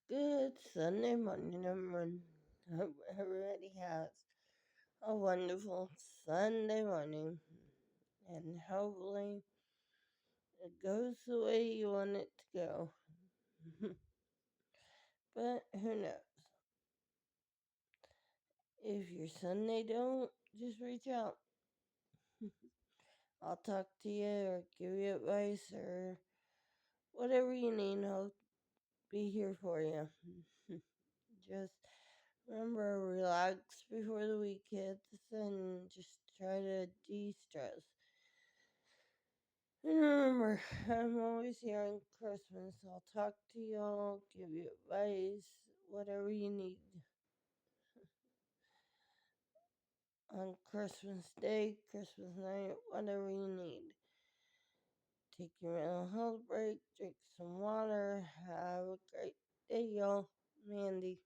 Good Sunday morning, everyone. Hope everybody has a wonderful Sunday morning, and hopefully it goes the way you want it to go. But who knows? If your Sunday don't, just reach out. I'll talk to you or give you advice or whatever you need. I'll be here for you. Just remember, relax before the week hits and just try to de stress. And remember, I'm always here on Christmas. I'll talk to y'all, give you advice, whatever you need. On Christmas Day, Christmas night, whatever you need. Take your mental health break, drink some water, have a great day, y'all. Mandy.